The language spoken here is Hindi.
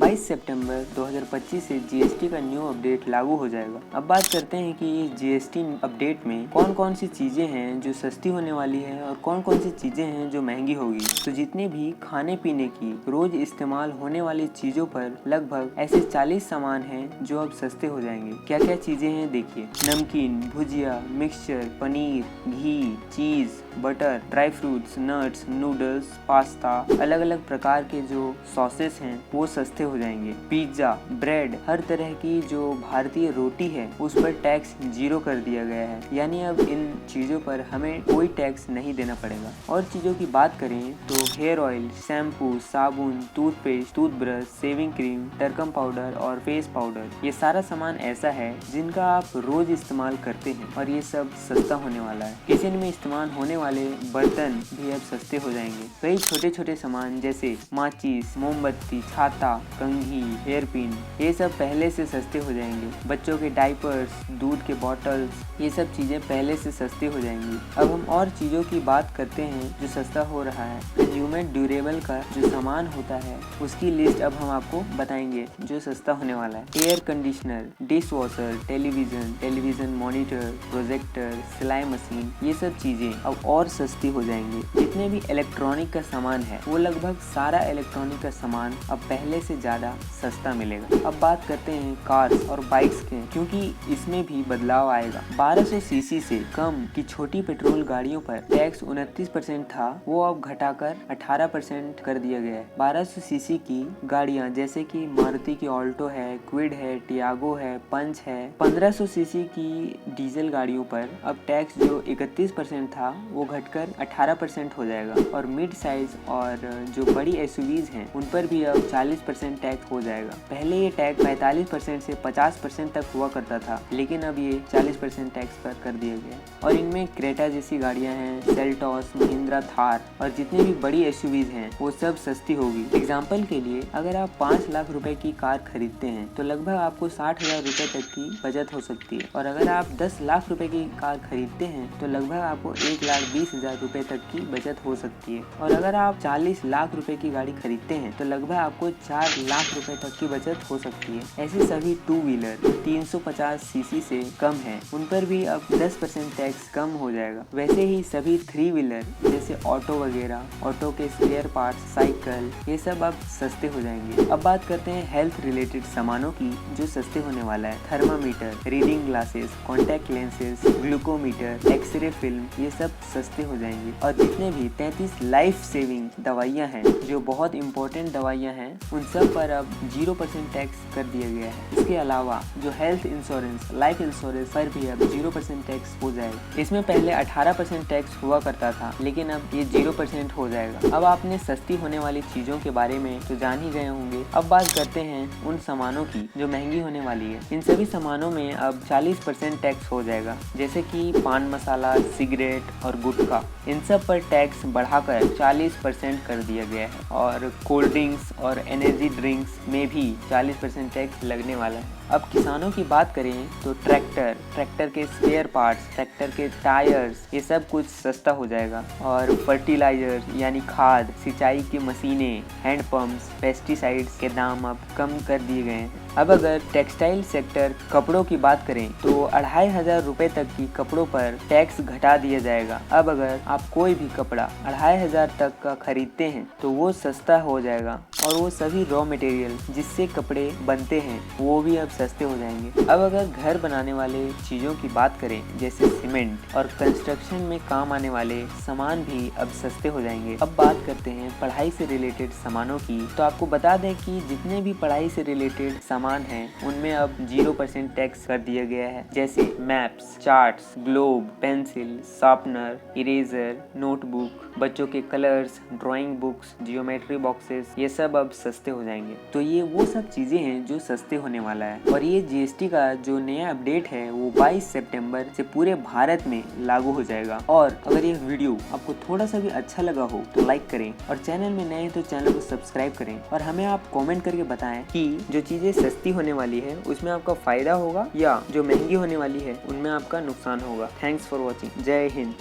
22 सितंबर 2025 से जीएसटी का न्यू अपडेट लागू हो जाएगा। अब बात करते हैं कि इस जीएसटी अपडेट में कौन कौन सी चीज़ें हैं जो सस्ती होने वाली है और कौन कौन सी चीज़ें हैं जो महंगी होगी। तो जितनी भी खाने पीने की रोज इस्तेमाल होने वाली चीज़ों पर लगभग ऐसे 40 सामान हैं जो अब सस्ते हो जाएंगे। क्या क्या चीज़ें हैं देखिए। Namkeen, bhujia, mixture, paneer, ghee, cheese, butter, dry fruits, nuts, noodles, pasta, अलग अलग प्रकार के जो सॉसेस हैं वो सस्ते हो जाएंगे। पिज्ज़ा, ब्रेड, हर तरह की जो भारतीय रोटी है उस पर टैक्स 0 कर दिया गया है, यानी अब इन चीज़ों पर हमें कोई टैक्स नहीं देना पड़ेगा। और चीज़ों की बात करें तो हेयर ऑयल, शैम्पू, साबुन, toothpaste, toothbrush, shaving cream, talcum powder और फेस पाउडर, ये सारा सामान ऐसा है जिनका आप रोज इस्तेमाल करते हैं और ये सब सस्ता होने वाला है। किचन में इस्तेमाल होने वाले बर्तन भी अब सस्ते हो जाएंगे। कई छोटे छोटे सामान जैसे माचिस, मोमबत्ती, छाता, कंघी, हेयर पिन, ये सब पहले से सस्ते हो जाएंगे। बच्चों के डायपर्स, दूध के बॉटल्स, ये सब चीज़ें पहले से सस्ती हो जाएंगी। अब हम और चीज़ों की बात करते हैं जो सस्ता हो रहा है। कंज्यूमर ड्यूरेबल का जो सामान होता है उसकी लिस्ट अब हम आपको बताएंगे जो सस्ता होने वाला है। Air conditioner, dish washer, television monitor, projector, सिलाई मशीन, ये सब चीज़ें अब और सस्ती हो जाएंगी। जितने भी इलेक्ट्रॉनिक का सामान है वो लगभग सारा इलेक्ट्रॉनिक का सामान अब पहले से ज़्यादा सस्ता मिलेगा। अब बात करते हैं कार्स और बाइक्स के, क्योंकि इसमें भी बदलाव आएगा। 1200 सीसी से कम की छोटी पेट्रोल गाड़ियों पर टैक्स 29% था, वो अब घटाकर 18% कर दिया गया है। 1200 सीसी की गाड़ियाँ जैसे कि मारुति की ऑल्टो है, क्विड है, टियागो है, पंच है। 1500 सीसी की डीजल गाड़ियों पर अब टैक्स जो 31% था वो घटकर 18% हो जाएगा। और मिड साइज और जो बड़ी एसयूवीज हैं उन पर भी अब 40% टैक्स हो जाएगा। पहले ये टैक्स 45% से 50% तक हुआ करता था, लेकिन अब ये 40% टैक्स पर कर दिया गया। और इनमें क्रेटा जैसी गाड़ियां हैं, सेल्टॉस, महिंद्रा थार और जितनी भी बड़ी एसयूवीज हैं वो सब सस्ती होगी। एग्जाम्पल के लिए अगर आप 5 लाख रुपए की कार खरीदते हैं तो लगभग आपको 60,000 रुपए तक की बचत हो सकती है। और अगर आप 10 लाख रुपए की कार खरीदते हैं तो लगभग आपको 1,20,000 रुपए तक की बचत हो सकती है। और अगर आप 40 लाख रुपए की गाड़ी खरीदते हैं तो लगभग आपको 4 लाख रुपए तक की बचत हो सकती है। ऐसे सभी 2 व्हीलर 350 सीसी से कम है उन पर भी अब 10% टैक्स कम हो जाएगा। वैसे ही सभी 3 व्हीलर जैसे ऑटो वगैरह, ऑटो के स्पेयर पार्ट्स, साइकिल, ये सब अब सस्ते हो जाएंगे। अब बात करते हैं हेल्थ रिलेटेड सामानों की जो सस्ते होने वाला है। Thermometer, reading glasses, contact lenses, glucometer, x-ray film, ये सब सस्ते हो जाएंगे। और जितने भी 33 लाइफ सेविंग दवाइयाँ हैं जो बहुत इंपॉर्टेंट दवाइयाँ हैं उन सब पर अब 0% टैक्स कर दिया गया है। इसके अलावा जो हेल्थ इंश्योरेंस, लाइफ इंश्योरेंस पर भी अब 0% टैक्स हो जाएगा। इसमें पहले 18% टैक्स हुआ करता था, लेकिन अब ये 0% हो जाएगा। अब आपने सस्ती होने वाली चीज़ों के बारे में तो जान ही गए होंगे। अब बात करते हैं उन सामानों की जो महंगी होने वाली है। इन सभी सामानों में अब 40% टैक्स हो जाएगा, जैसे कि पान मसाला, सिगरेट और गुटखा, इन सब पर टैक्स बढ़ाकर 40% कर दिया गया है। और कोल्ड ड्रिंक्स और एनर्जी ड्रिंक्स में भी 40% टैक्स लगने वाला है। अब किसानों की बात करें तो ट्रैक्टर के स्पेयर पार्ट्स, ट्रैक्टर के टायर्स, ये सब कुछ सस्ता हो जाएगा। और फर्टिलाइजर यानी खाद, सिंचाई की मशीनें, हैंड पंप्स, पेस्टिसाइड्स के दाम अब कम कर दिए गए हैं। अब अगर टेक्सटाइल सेक्टर कपड़ों की बात करें तो 2,500 रुपए तक की कपड़ों पर टैक्स घटा दिया जाएगा। अब अगर आप कोई भी कपड़ा 2,500 तक का खरीदते हैं तो वो सस्ता हो जाएगा। और वो सभी रॉ मटेरियल जिससे कपड़े बनते हैं वो भी अब सस्ते हो जाएंगे। अब अगर घर बनाने वाले चीज़ों की बात करें जैसे सीमेंट और कंस्ट्रक्शन में काम आने वाले सामान भी अब सस्ते हो जाएंगे। अब बात करते हैं पढ़ाई से रिलेटेड सामानों की, तो आपको बता दें कि जितने भी पढ़ाई से रिलेटेड सामान हैं उनमें अब 0% टैक्स कर दिया गया है। जैसे maps, charts, globe, pencil, sharpener, eraser, notebook, बच्चों के colours, drawing books, geometry boxes, ये सब अब सस्ते हो जाएंगे। तो ये वो सब चीज़ें हैं जो सस्ते होने वाला है। और ये जीएसटी का जो नया अपडेट है वो 22 सितंबर से पूरे भारत में लागू हो जाएगा। और अगर ये वीडियो आपको थोड़ा सा भी अच्छा लगा हो तो लाइक करें, और चैनल में नए हैं तो चैनल को सब्सक्राइब करें। और हमें आप कमेंट करके बताएं कि जो चीज़ें सस्ती होने वाली है उसमें आपका फ़ायदा होगा या जो महंगी होने वाली है उनमें आपका नुकसान होगा। Thanks for watching. जय हिंद।